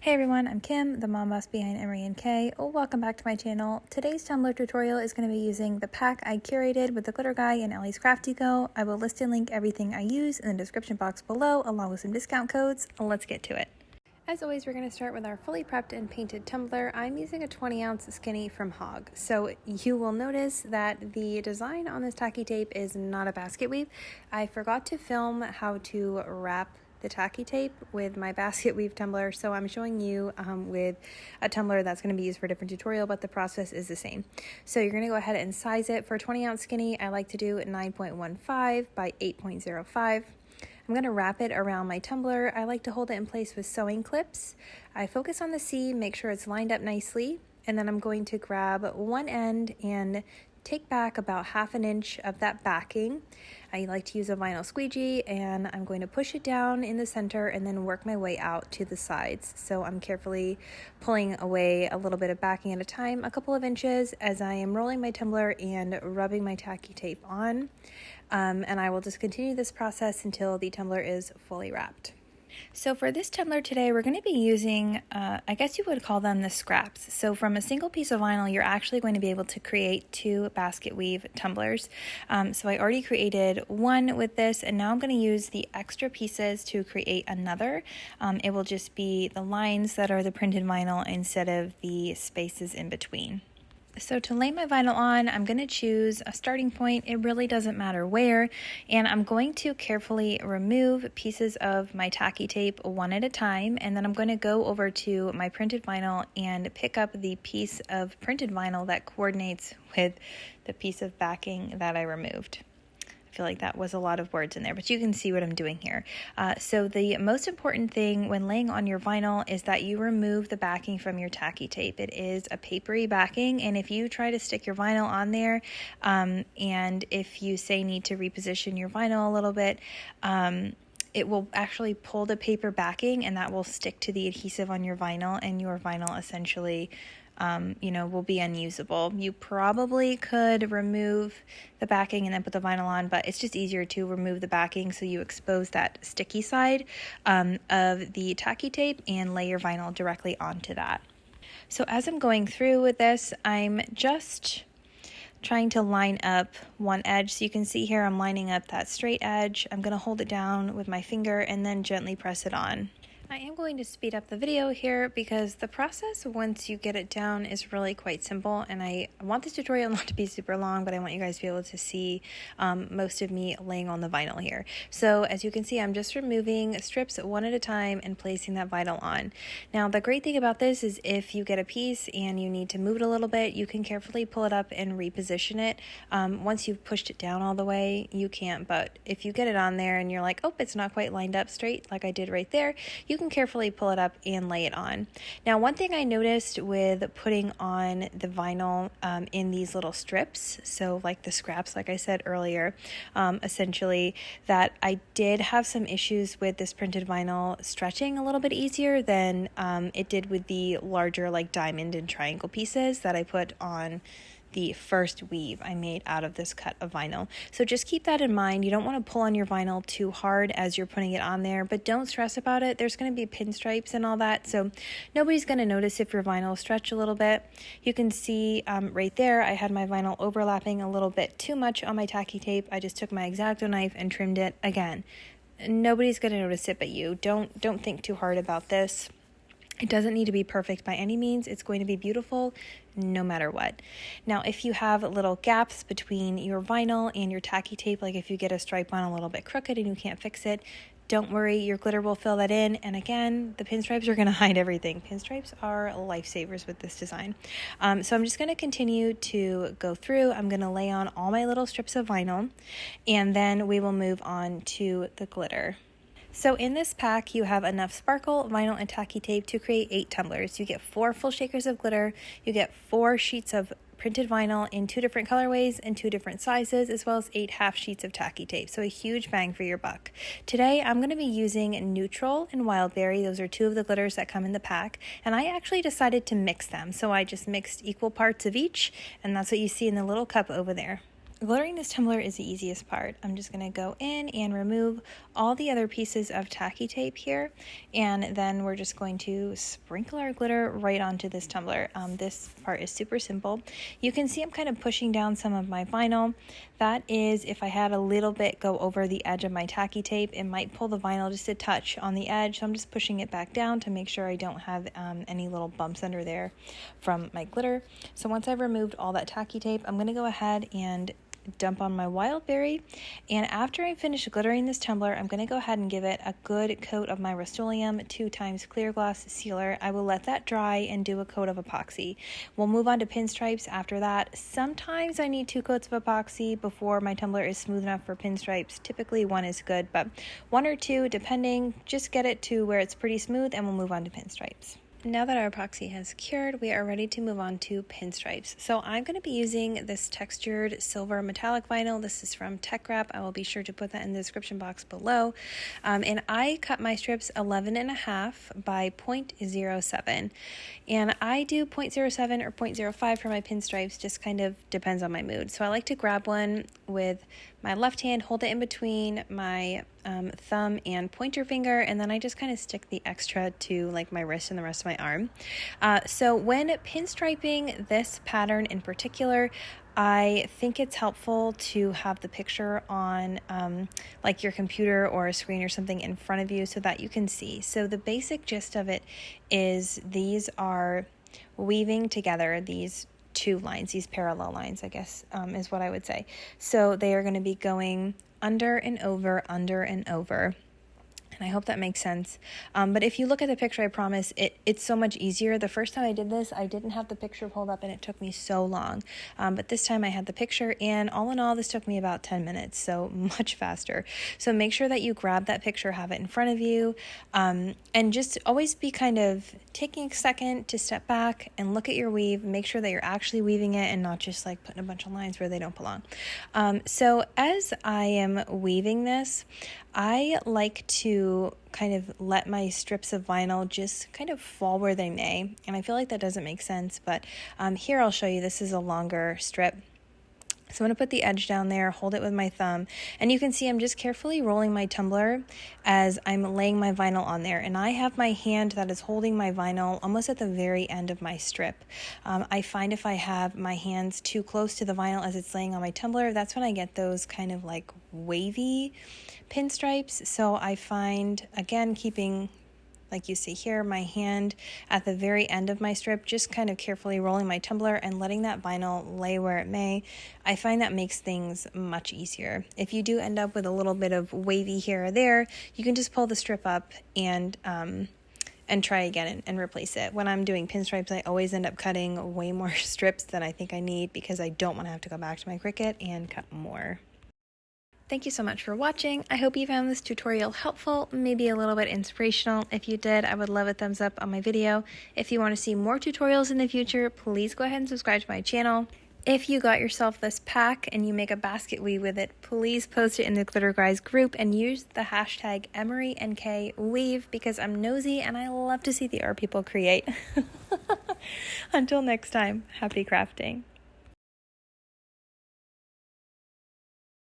Hey everyone, I'm Kim, the mom boss behind EmeryandK. Welcome back to my channel. Today's Tumbler tutorial is going to be using the pack I curated with the glitter guy in Ellie's Crafty Go. I will list and link everything I use in the description box below, along with some discount codes. Let's get to it. As always, we're going to start with our fully prepped and painted tumbler. I'm using a 20-ounce skinny from Hogg. So you will notice that the design on this tacky tape is not a basket weave. I forgot to film how to wrap the tacky tape with my basket weave tumbler, so I'm showing you with a tumbler that's going to be used for a different tutorial, but the process is the same. So you're going to go ahead and size it. For a 20-ounce skinny, I like to do 9.15 by 8.05. I'm going to wrap it around my tumbler. I like to hold it in place with sewing clips. I focus on the C, make sure it's lined up nicely, and then I'm going to grab one end and take back about 1/2 inch of that backing. I like to use a vinyl squeegee, and I'm going to push it down in the center and then work my way out to the sides. So I'm carefully pulling away a little bit of backing at a time, a couple of inches, as I am rolling my tumbler and rubbing my tacky tape on. And I will just continue this process until the tumbler is fully wrapped. So for this tumbler today, we're going to be using, I guess you would call them the scraps. So from a single piece of vinyl, you're actually going to be able to create 2 basket weave tumblers. So I already created one with this, and now I'm going to use the extra pieces to create another. It will just be the lines that are the printed vinyl instead of the spaces in between. So to lay my vinyl on, I'm going to choose a starting point. It really doesn't matter where, and I'm going to carefully remove pieces of my tacky tape one at a time, and then I'm going to go over to my printed vinyl and pick up the piece of printed vinyl that coordinates with the piece of backing that I removed. I feel like that was a lot of words in there, but you can see what I'm doing here. So the most important thing when laying on your vinyl is that you remove the backing from your tacky tape. It is a papery backing, and if you try to stick your vinyl on there, and if you say need to reposition your vinyl a little bit, it will actually pull the paper backing, and that will stick to the adhesive on your vinyl, and your vinyl essentially will be unusable. You probably could remove the backing and then put the vinyl on, but it's just easier to remove the backing so you expose that sticky side of the tacky tape and lay your vinyl directly onto that. So as I'm going through with this, I'm just trying to line up one edge. So you can see here I'm lining up that straight edge. I'm going to hold it down with my finger and then gently press it on. I am going to speed up the video here because the process once you get it down is really quite simple, and I want this tutorial not to be super long, but I want you guys to be able to see most of me laying on the vinyl here. So as you can see, I'm just removing strips one at a time and placing that vinyl on. Now the great thing about this is if you get a piece and you need to move it a little bit, you can carefully pull it up and reposition it. Once you've pushed it down all the way, you can't, but if you get it on there and you're like, oh, it's not quite lined up straight like I did right there, you can carefully pull it up and lay it on. Now, one thing I noticed with putting on the vinyl in these little strips, so like the scraps, like I said earlier, essentially, that I did have some issues with this printed vinyl stretching a little bit easier than it did with the larger like diamond and triangle pieces that I put on the first weave I made out of this cut of vinyl. So just keep that in mind. You don't want to pull on your vinyl too hard as you're putting it on there, but don't stress about it. There's going to be pinstripes and all that, so nobody's going to notice if your vinyl stretch a little bit. You can see right there I had my vinyl overlapping a little bit too much on my tacky tape. I just took my X-Acto knife and trimmed it. Again, nobody's going to notice it but you. Don't think too hard about this. It doesn't need to be perfect by any means. It's going to be beautiful no matter what. Now, if you have little gaps between your vinyl and your tacky tape, like if you get a stripe on a little bit crooked and you can't fix it, don't worry, your glitter will fill that in. And again, the pinstripes are going to hide everything. Pinstripes are lifesavers with this design. So I'm just going to continue to go through. I'm going to lay on all my little strips of vinyl, and then we will move on to the glitter. So in this pack, you have enough sparkle, vinyl, and tacky tape to create 8 tumblers. You get 4 full shakers of glitter, you get 4 sheets of printed vinyl in 2 different colorways and 2 different sizes, as well as 8 half sheets of tacky tape. So a huge bang for your buck. Today, I'm going to be using Neutral and Wildberry. Those are 2 of the glitters that come in the pack, and I actually decided to mix them. So I just mixed equal parts of each, and that's what you see in the little cup over there. glittering this tumbler is the easiest part. I'm just going to go in and remove all the other pieces of tacky tape here, and then we're just going to sprinkle our glitter right onto this tumbler. This part is super simple. You can see I'm kind of pushing down some of my vinyl. That is, if I had a little bit go over the edge of my tacky tape, it might pull the vinyl just a touch on the edge, so I'm just pushing it back down to make sure I don't have any little bumps under there from my glitter. So once I've removed all that tacky tape, I'm going to go ahead and dump on my wild berry, and after I finish glittering this tumbler, I'm going to go ahead and give it a good coat of my Rust-Oleum 2x clear gloss sealer. I will let that dry and do a coat of epoxy. We'll move on to pinstripes after that. Sometimes I need 2 coats of epoxy before my tumbler is smooth enough for pinstripes. Typically 1 is good, but 1 or 2 depending. Just get it to where it's pretty smooth and we'll move on to pinstripes. Now that our epoxy has cured, we are ready to move on to pinstripes. So I'm going to be using this textured silver metallic vinyl. This is from TeckWrap. I will be sure to put that in the description box below. And I cut my strips 11.5 by 0.07. And I do 0.07 or 0.05 for my pinstripes, just kind of depends on my mood. So I like to grab one with my left hand, hold it in between my thumb and pointer finger, and then I just kind of stick the extra to like my wrist and the rest of my arm. So when pinstriping this pattern in particular, I think it's helpful to have the picture on like your computer or a screen or something in front of you so that you can see. So the basic gist of it is these are weaving together these 2 lines, these parallel lines, I guess, is what I would say. So they are going to be going under and over, under and over. And I hope that makes sense. But if you look at the picture, I promise it's so much easier. The first time I did this, I didn't have the picture pulled up and it took me so long. But this time I had the picture, and all in all, this took me about 10 minutes, so much faster. So make sure that you grab that picture, have it in front of you, and just always be kind of taking a second to step back and look at your weave. Make sure that you're actually weaving it and not just like putting a bunch of lines where they don't belong. So as I am weaving this, I like to kind of let my strips of vinyl just kind of fall where they may. And I feel like that doesn't make sense, but here I'll show you. This is a longer strip. So I'm going to put the edge down there, hold it with my thumb, and you can see I'm just carefully rolling my tumbler as I'm laying my vinyl on there. And I have my hand that is holding my vinyl almost at the very end of my strip. I find if I have my hands too close to the vinyl as it's laying on my tumbler, that's when I get those kind of like wavy pinstripes. So I find, again, keeping, like you see here, my hand at the very end of my strip, just kind of carefully rolling my tumbler and letting that vinyl lay where it may. I find that makes things much easier. If you do end up with a little bit of wavy here or there, you can just pull the strip up and try again and replace it. When I'm doing pinstripes, I always end up cutting way more strips than I think I need because I don't want to have to go back to my Cricut and cut more. Thank you so much for watching. I hope you found this tutorial helpful, maybe a little bit inspirational. If you did, I would love a thumbs up on my video. If you want to see more tutorials in the future, please go ahead and subscribe to my channel. If you got yourself this pack and you make a basket weave with it, please post it in the Glitter Guys group and use the hashtag EmeryandK weave because I'm nosy and I love to see the art people create. Until next time, happy crafting.